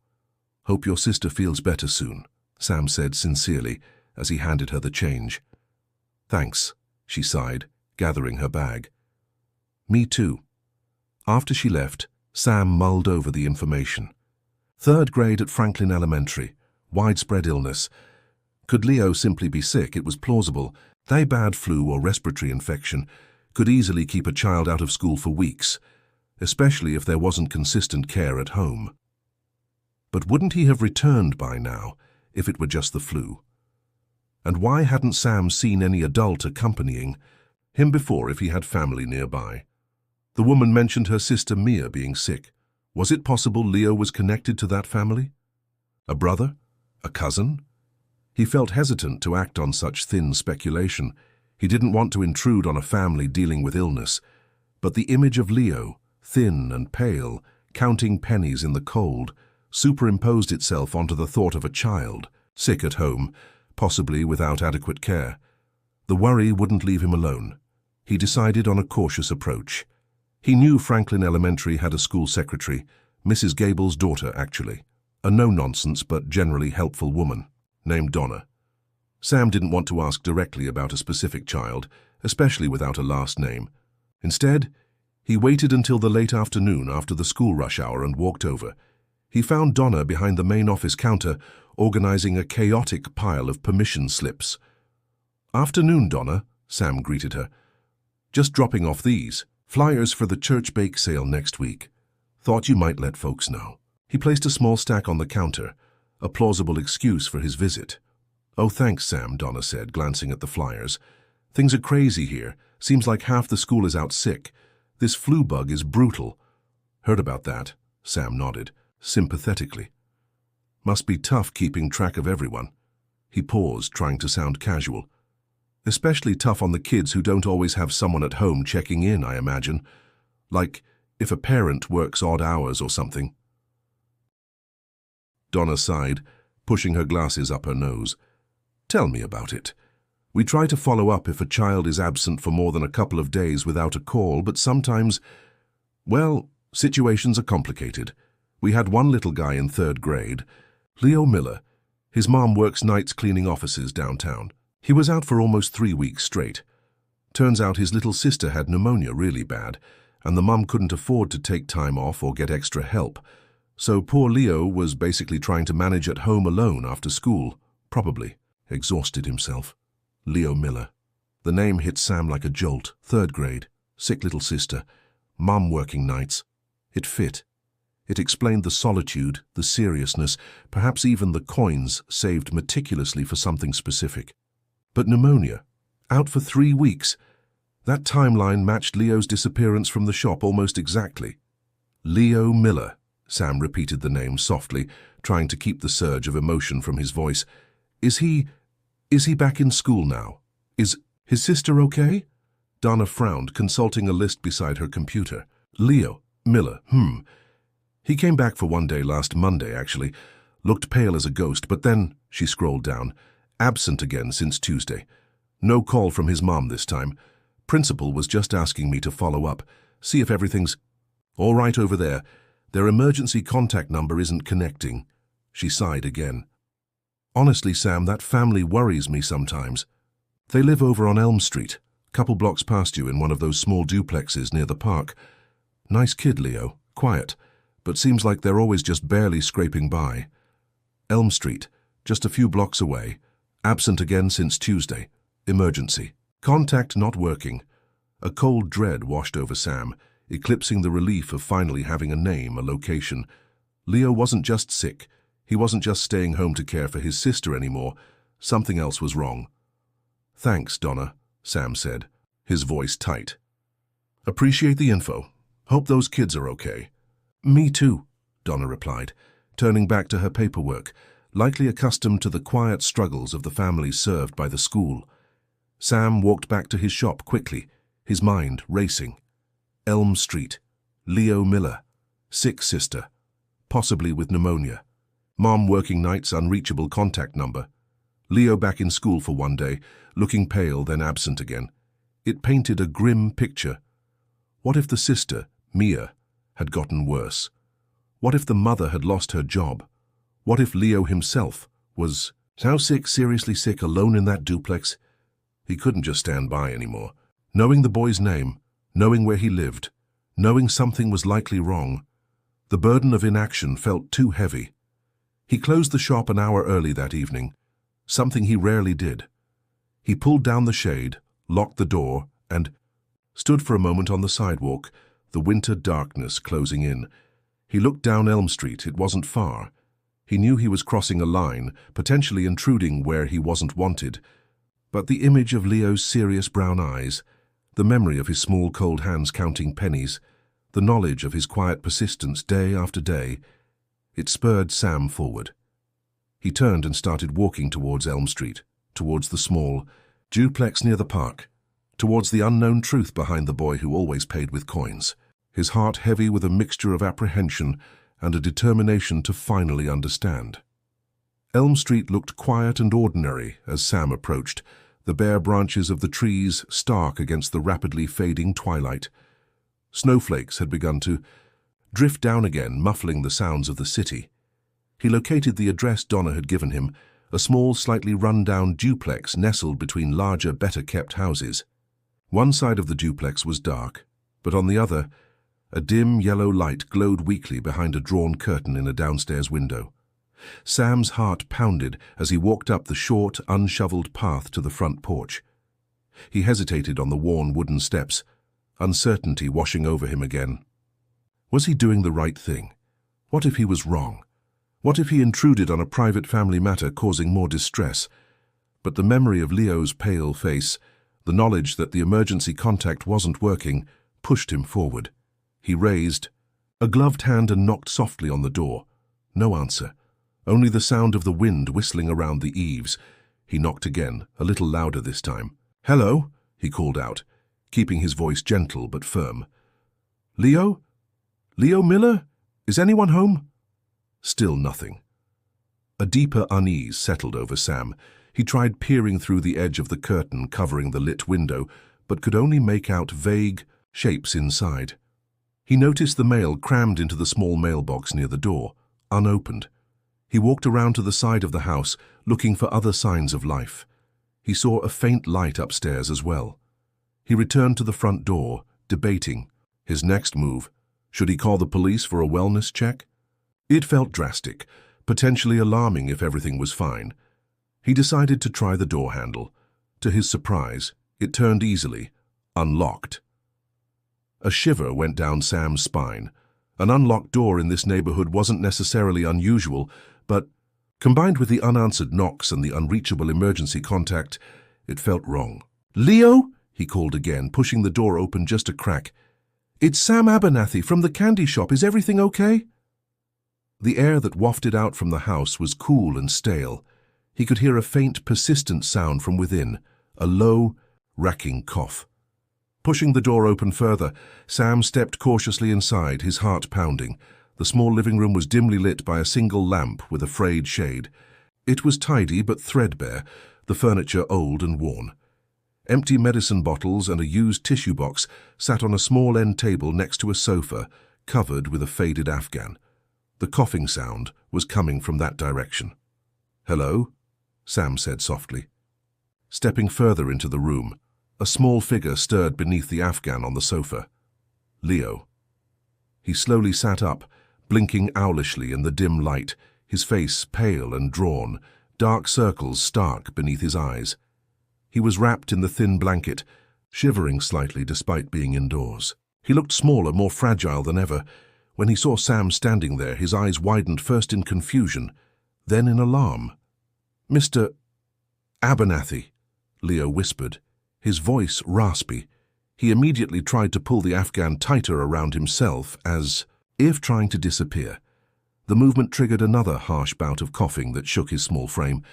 "Hope your sister feels better soon," Sam said sincerely as he handed her the change. "Thanks," she sighed, gathering her bag. "Me too." After she left, Sam mulled over the information. Third grade at Franklin Elementary, widespread illness. Could Leo simply be sick? It was plausible. A bad flu or respiratory infection could easily keep a child out of school for weeks, especially if there wasn't consistent care at home. But wouldn't he have returned by now if it were just the flu? And why hadn't Sam seen any adult accompanying him before if he had family nearby? The woman mentioned her sister Mia being sick. Was it possible Leo was connected to that family? A brother? A cousin? He felt hesitant to act on such thin speculation. He didn't want to intrude on a family dealing with illness. But the image of Leo, thin and pale, counting pennies in the cold, superimposed itself onto the thought of a child, sick at home, possibly without adequate care. The worry wouldn't leave him alone. He decided on a cautious approach. He knew Franklin Elementary had a school secretary, Mrs. Gable's daughter, actually. A no-nonsense but generally helpful woman, named Donna. Sam didn't want to ask directly about a specific child, especially without a last name. Instead, he waited until the late afternoon after the school rush hour and walked over. He found Donna behind the main office counter, organizing a chaotic pile of permission slips. "Afternoon, Donna," Sam greeted her. "Just dropping off these. Flyers for the church bake sale next week. Thought you might let folks know." He placed a small stack on the counter, a plausible excuse for his visit. "Oh, thanks, Sam," Donna said, glancing at the flyers. "Things are crazy here. Seems like half the school is out sick. This flu bug is brutal." "Heard about that," Sam nodded, sympathetically. "Must be tough keeping track of everyone." He paused, trying to sound casual. "Especially tough on the kids who don't always have someone at home checking in, I imagine. Like if a parent works odd hours or something." Donna sighed, pushing her glasses up her nose. "Tell me about it. We try to follow up if a child is absent for more than a couple of days without a call, but sometimes, well, situations are complicated. We had one little guy in third grade, Leo Miller. His mom works nights cleaning offices downtown. He was out for almost 3 weeks straight. Turns out his little sister had pneumonia really bad, and the mom couldn't afford to take time off or get extra help. So poor Leo was basically trying to manage at home alone after school, probably exhausted himself. Leo Miller. The name hit Sam like a jolt. Third grade, sick little sister, mom working nights. It fit. It explained the solitude, the seriousness, perhaps even the coins saved meticulously for something specific. But pneumonia, out for 3 weeks. That timeline matched Leo's disappearance from the shop almost exactly. Leo Miller. Sam repeated the name softly, trying to keep the surge of emotion from his voice. Is he back in school now? Is his sister okay?" Donna frowned, consulting a list beside her computer. "Leo Miller, He came back for one day last Monday, actually. Looked pale as a ghost, but then," she scrolled down, "absent again since Tuesday. No call from his mom this time. Principal was just asking me to follow up, see if everything's all right over there. Their emergency contact number isn't connecting." She sighed again. "Honestly, Sam, that family worries me sometimes. They live over on Elm Street, couple blocks past you in one of those small duplexes near the park. Nice kid, Leo, quiet, but seems like they're always just barely scraping by. Elm Street, just a few blocks away, absent again since Tuesday. Emergency. Contact not working." A cold dread washed over Sam, eclipsing the relief of finally having a name, a location. Leo wasn't just sick. He wasn't just staying home to care for his sister anymore. Something else was wrong. "Thanks, Donna," Sam said, his voice tight. "Appreciate the info. Hope those kids are okay." "Me too," Donna replied, turning back to her paperwork, likely accustomed to the quiet struggles of the families served by the school. Sam walked back to his shop quickly, his mind racing. Elm Street, Leo Miller, sick sister, possibly with pneumonia. Mom working nights, unreachable contact number. Leo back in school for one day, looking pale then absent again. It painted a grim picture. What if the sister, Mia, had gotten worse? What if the mother had lost her job? What if Leo himself was how sick, seriously sick, alone in that duplex? He couldn't just stand by anymore. Knowing the boy's name, knowing where he lived, knowing something was likely wrong, the burden of inaction felt too heavy. He closed the shop an hour early that evening, something he rarely did. He pulled down the shade, locked the door, and stood for a moment on the sidewalk, the winter darkness closing in. He looked down Elm Street. It wasn't far. He knew he was crossing a line, potentially intruding where he wasn't wanted. But the image of Leo's serious brown eyes, the memory of his small cold hands counting pennies, the knowledge of his quiet persistence day after day, it spurred Sam forward. He turned and started walking towards Elm Street, towards the small duplex near the park, towards the unknown truth behind the boy who always paid with coins, his heart heavy with a mixture of apprehension and a determination to finally understand. Elm Street looked quiet and ordinary as Sam approached, the bare branches of the trees stark against the rapidly fading twilight. Snowflakes had begun to drift down again, muffling the sounds of the city. He located the address Donna had given him, a small, slightly run-down duplex nestled between larger, better-kept houses. One side of the duplex was dark, but on the other, a dim yellow light glowed weakly behind a drawn curtain in a downstairs window. Sam's heart pounded as he walked up the short, unshoveled path to the front porch. He hesitated on the worn wooden steps, uncertainty washing over him again. Was he doing the right thing? What if he was wrong? What if he intruded on a private family matter, causing more distress? But the memory of Leo's pale face, the knowledge that the emergency contact wasn't working, pushed him forward. He raised a gloved hand and knocked softly on the door. No answer. Only the sound of the wind whistling around the eaves. He knocked again, a little louder this time. "Hello?" he called out, keeping his voice gentle but firm. "Leo? Leo Miller? Is anyone home?" Still nothing. A deeper unease settled over Sam. He tried peering through the edge of the curtain covering the lit window, but could only make out vague shapes inside. He noticed the mail crammed into the small mailbox near the door, unopened. He walked around to the side of the house, looking for other signs of life. He saw a faint light upstairs as well. He returned to the front door, debating his next move. Should he call the police for a wellness check? It felt drastic, potentially alarming if everything was fine. He decided to try the door handle. To his surprise, it turned easily, unlocked. A shiver went down Sam's spine. An unlocked door in this neighborhood wasn't necessarily unusual, but combined with the unanswered knocks and the unreachable emergency contact, it felt wrong. "Leo?" he called again, pushing the door open just a crack. "It's Sam Abernathy from the candy shop. Is everything okay?" The air that wafted out from the house was cool and stale. He could hear a faint, persistent sound from within, a low, racking cough. Pushing the door open further, Sam stepped cautiously inside, his heart pounding. The small living room was dimly lit by a single lamp with a frayed shade. It was tidy but threadbare, the furniture old and worn. Empty medicine bottles and a used tissue box sat on a small end table next to a sofa covered with a faded Afghan. The coughing sound was coming from that direction. "Hello?" Sam said softly. Stepping further into the room, a small figure stirred beneath the Afghan on the sofa. Leo. He slowly sat up, blinking owlishly in the dim light, his face pale and drawn, dark circles stark beneath his eyes. He was wrapped in the thin blanket, shivering slightly despite being indoors. He looked smaller, more fragile than ever. When he saw Sam standing there, his eyes widened first in confusion, then in alarm. "Mr. Abernathy," Leo whispered, his voice raspy. He immediately tried to pull the Afghan tighter around himself, as if trying to disappear. The movement triggered another harsh bout of coughing that shook his small frame.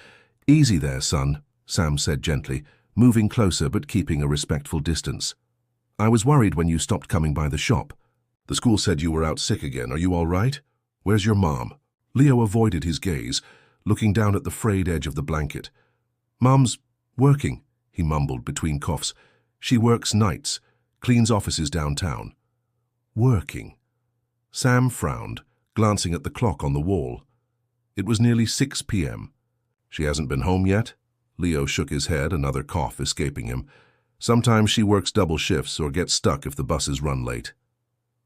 "Easy there, son," Sam said gently, moving closer but keeping a respectful distance. "I was worried when you stopped coming by the shop. The school said you were out sick again. Are you all right? Where's your mom?" Leo avoided his gaze, looking down at the frayed edge of the blanket. "Mom's working," he mumbled between coughs. "She works nights, cleans offices downtown." Working. Sam frowned, glancing at the clock on the wall. It was nearly 6 p.m. "She hasn't been home yet?" Leo shook his head, another cough escaping him. "Sometimes she works double shifts or gets stuck if the buses run late."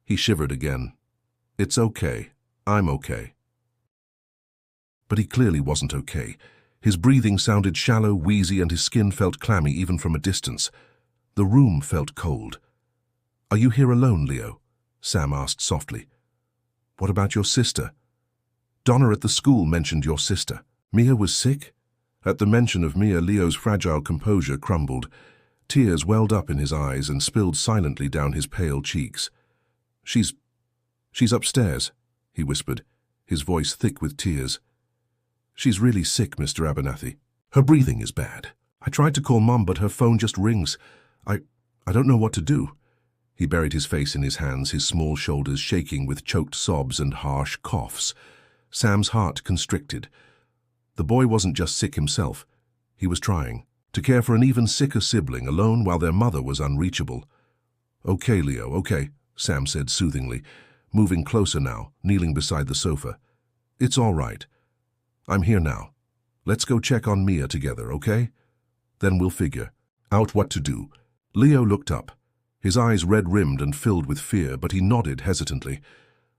He shivered again. "It's okay. I'm okay." But he clearly wasn't okay. His breathing sounded shallow, wheezy, and his skin felt clammy even from a distance. The room felt cold. "Are you here alone, Leo?" Sam asked softly. "What about your sister?" "Donna at the school mentioned your sister." "Mia was sick?" At the mention of Mia, Leo's fragile composure crumbled. Tears welled up in his eyes and spilled silently down his pale cheeks. She's upstairs," he whispered, his voice thick with tears. "She's really sick, Mr. Abernathy. Her breathing is bad. I tried to call Mom, but her phone just rings. I don't know what to do." He buried his face in his hands, his small shoulders shaking with choked sobs and harsh coughs. Sam's heart constricted. The boy wasn't just sick himself. He was trying to care for an even sicker sibling alone while their mother was unreachable. "Okay, Leo, okay," Sam said soothingly, moving closer now, kneeling beside the sofa. "It's all right. I'm here now. Let's go check on Mia together, okay? Then we'll figure out what to do." Leo looked up, his eyes red-rimmed and filled with fear, but he nodded hesitantly.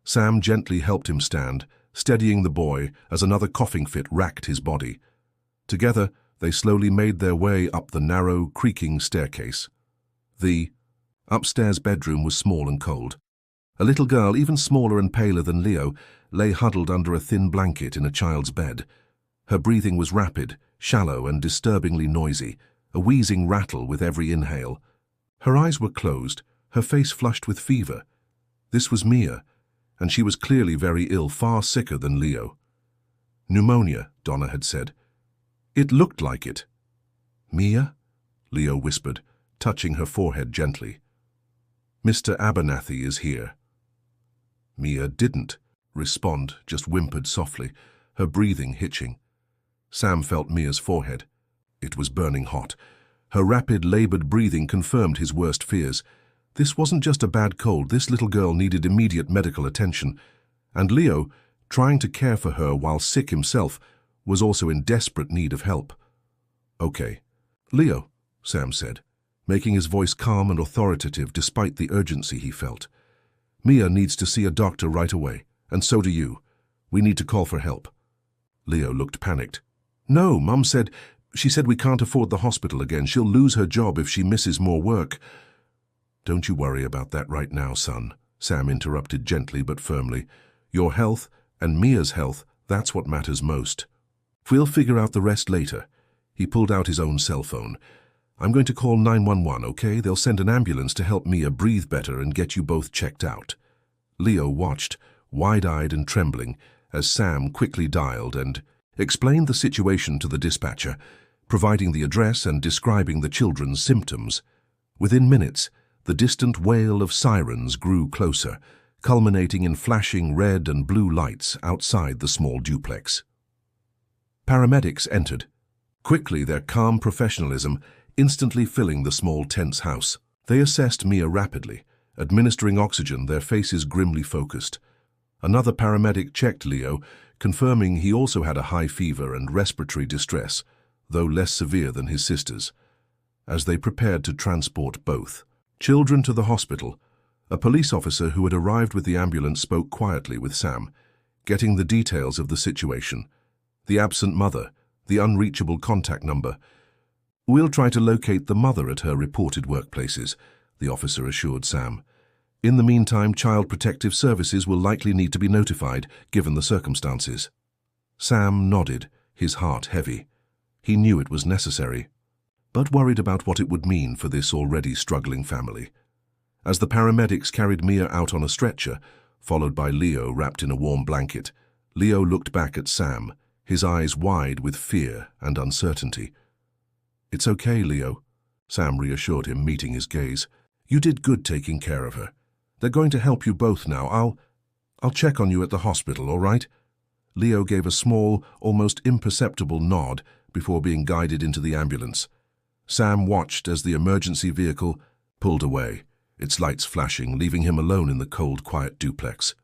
Sam gently helped him stand, steadying the boy as another coughing fit racked his body. Together, they slowly made their way up the narrow, creaking staircase. The upstairs bedroom was small and cold. A little girl, even smaller and paler than Leo, lay huddled under a thin blanket in a child's bed. Her breathing was rapid, shallow, and disturbingly noisy, a wheezing rattle with every inhale. Her eyes were closed, her face flushed with fever. This was Mia, and she was clearly very ill, far sicker than Leo. "Pneumonia," Donna had said. "It looked like it." "Mia?" Leo whispered, touching her forehead gently. "Mr. Abernathy is here." Mia didn't respond, just whimpered softly, her breathing hitching. Sam felt Mia's forehead. It was burning hot. Her rapid, labored breathing confirmed his worst fears. This wasn't just a bad cold. This little girl needed immediate medical attention. And Leo, trying to care for her while sick himself, was also in desperate need of help. "Okay. Leo," Sam said, making his voice calm and authoritative despite the urgency he felt. "Mia needs to see a doctor right away, and so do you. We need to call for help." Leo looked panicked. "No, Mum said, she said we can't afford the hospital again. She'll lose her job if she misses more work." "Don't you worry about that right now, son," Sam interrupted gently but firmly. "Your health and Mia's health, that's what matters most. We'll figure out the rest later." He pulled out his own cell phone. "I'm going to call 911, okay? They'll send an ambulance to help Mia breathe better and get you both checked out." Leo watched, wide-eyed and trembling, as Sam quickly dialed and explained the situation to the dispatcher, providing the address and describing the children's symptoms. Within minutes, the distant wail of sirens grew closer, culminating in flashing red and blue lights outside the small duplex. Paramedics entered. Quickly, their calm professionalism instantly filling the small, tense house. They assessed Mia rapidly, administering oxygen, their faces grimly focused. Another paramedic checked Leo, confirming he also had a high fever and respiratory distress, though less severe than his sister's. As they prepared to transport both children to the hospital, a police officer who had arrived with the ambulance spoke quietly with Sam, getting the details of the situation. The absent mother, the unreachable contact number. "We'll try to locate the mother at her reported workplaces," the officer assured Sam. "In the meantime, Child Protective Services will likely need to be notified, given the circumstances." Sam nodded, his heart heavy. He knew it was necessary, but worried about what it would mean for this already struggling family. As the paramedics carried Mia out on a stretcher, followed by Leo wrapped in a warm blanket, Leo looked back at Sam, his eyes wide with fear and uncertainty. "It's okay, Leo," Sam reassured him, meeting his gaze. "You did good taking care of her. They're going to help you both now. I'll check on you at the hospital, all right?" Leo gave a small, almost imperceptible nod before being guided into the ambulance. Sam watched as the emergency vehicle pulled away, its lights flashing, leaving him alone in the cold, quiet duplex.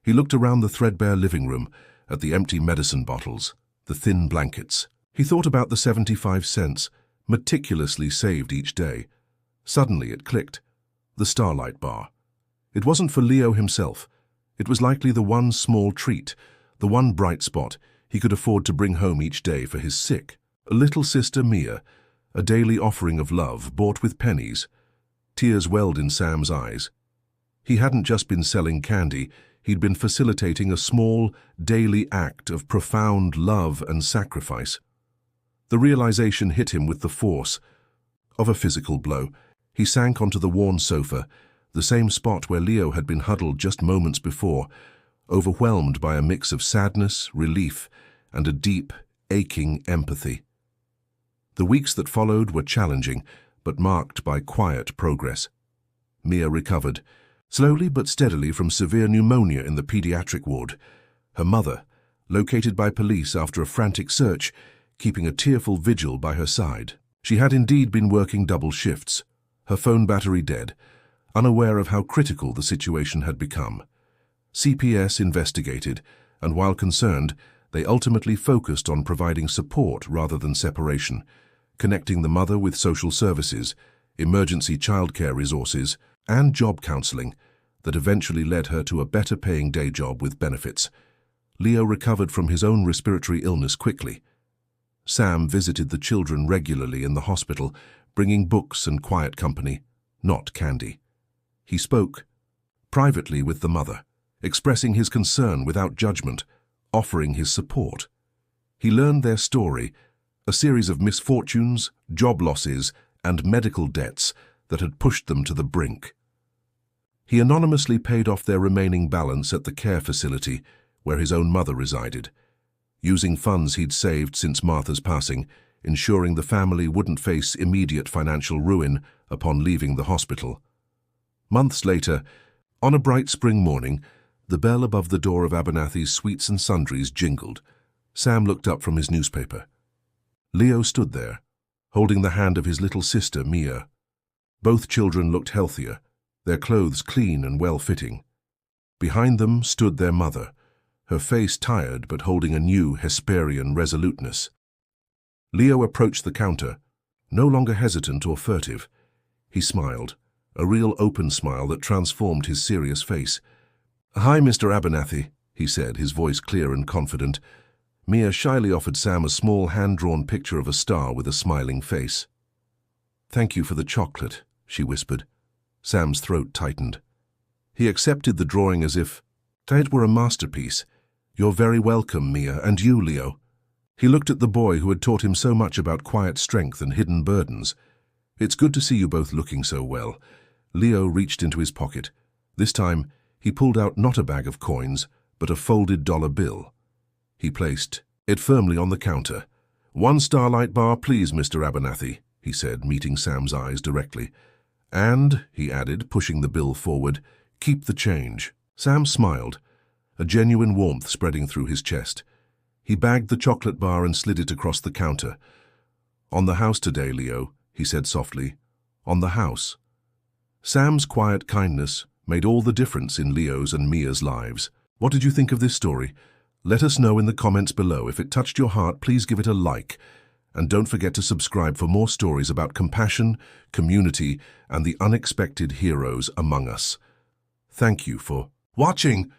He looked around the threadbare living room, at the empty medicine bottles, the thin blankets. He thought about the 75 cents, meticulously saved each day. Suddenly it clicked. The Starlight Bar. It wasn't for Leo himself. It was likely the one small treat, the one bright spot he could afford to bring home each day for his sick, little sister Mia, a daily offering of love bought with pennies. Tears welled in Sam's eyes. He hadn't just been selling candy, he'd been facilitating a small, daily act of profound love and sacrifice. The realization hit him with the force of a physical blow. He sank onto the worn sofa, the same spot where Leo had been huddled just moments before, overwhelmed by a mix of sadness, relief, and a deep, aching empathy. The weeks that followed were challenging, but marked by quiet progress. Mia recovered, slowly but steadily, from severe pneumonia in the pediatric ward. Her mother, located by police after a frantic search, keeping a tearful vigil by her side. She had indeed been working double shifts, her phone battery dead, unaware of how critical the situation had become. CPS investigated, and while concerned, they ultimately focused on providing support rather than separation, connecting the mother with social services, emergency childcare resources, and job counseling that eventually led her to a better-paying day job with benefits. Leo recovered from his own respiratory illness quickly. Sam visited the children regularly in the hospital, bringing books and quiet company, not candy. He spoke privately with the mother, expressing his concern without judgment, offering his support. He learned their story, a series of misfortunes, job losses, and medical debts that had pushed them to the brink. He anonymously paid off their remaining balance at the care facility where his own mother resided, using funds he'd saved since Martha's passing, ensuring the family wouldn't face immediate financial ruin upon leaving the hospital. Months later, on a bright spring morning, the bell above the door of Abernathy's Sweets and Sundries jingled. Sam looked up from his newspaper. Leo stood there, holding the hand of his little sister, Mia. Both children looked healthier, their clothes clean and well-fitting. Behind them stood their mother, her face tired but holding a new Hesperian resoluteness. Leo approached the counter, no longer hesitant or furtive. He smiled, a real open smile that transformed his serious face. "Hi, Mr. Abernathy," he said, his voice clear and confident. Mia shyly offered Sam a small hand-drawn picture of a star with a smiling face. "Thank you for the chocolate," she whispered. Sam's throat tightened. He accepted the drawing as if it were a masterpiece. "You're very welcome, Mia, and you, Leo." He looked at the boy who had taught him so much about quiet strength and hidden burdens. "It's good to see you both looking so well." Leo reached into his pocket. This time, he pulled out not a bag of coins, but a folded dollar bill. He placed it firmly on the counter. "1 Starlight Bar, please, Mr. Abernathy," he said, meeting Sam's eyes directly. "And," he added, pushing the bill forward, "keep the change." Sam smiled, a genuine warmth spreading through his chest. He bagged the chocolate bar and slid it across the counter. "On the house today, Leo," he said softly. On the house. Sam's quiet kindness made all the difference in Leo's and Mia's lives. What did you think of this story? Let us know in the comments below. If it touched your heart, please give it a like. And don't forget to subscribe for more stories about compassion, community, and the unexpected heroes among us. Thank you for watching.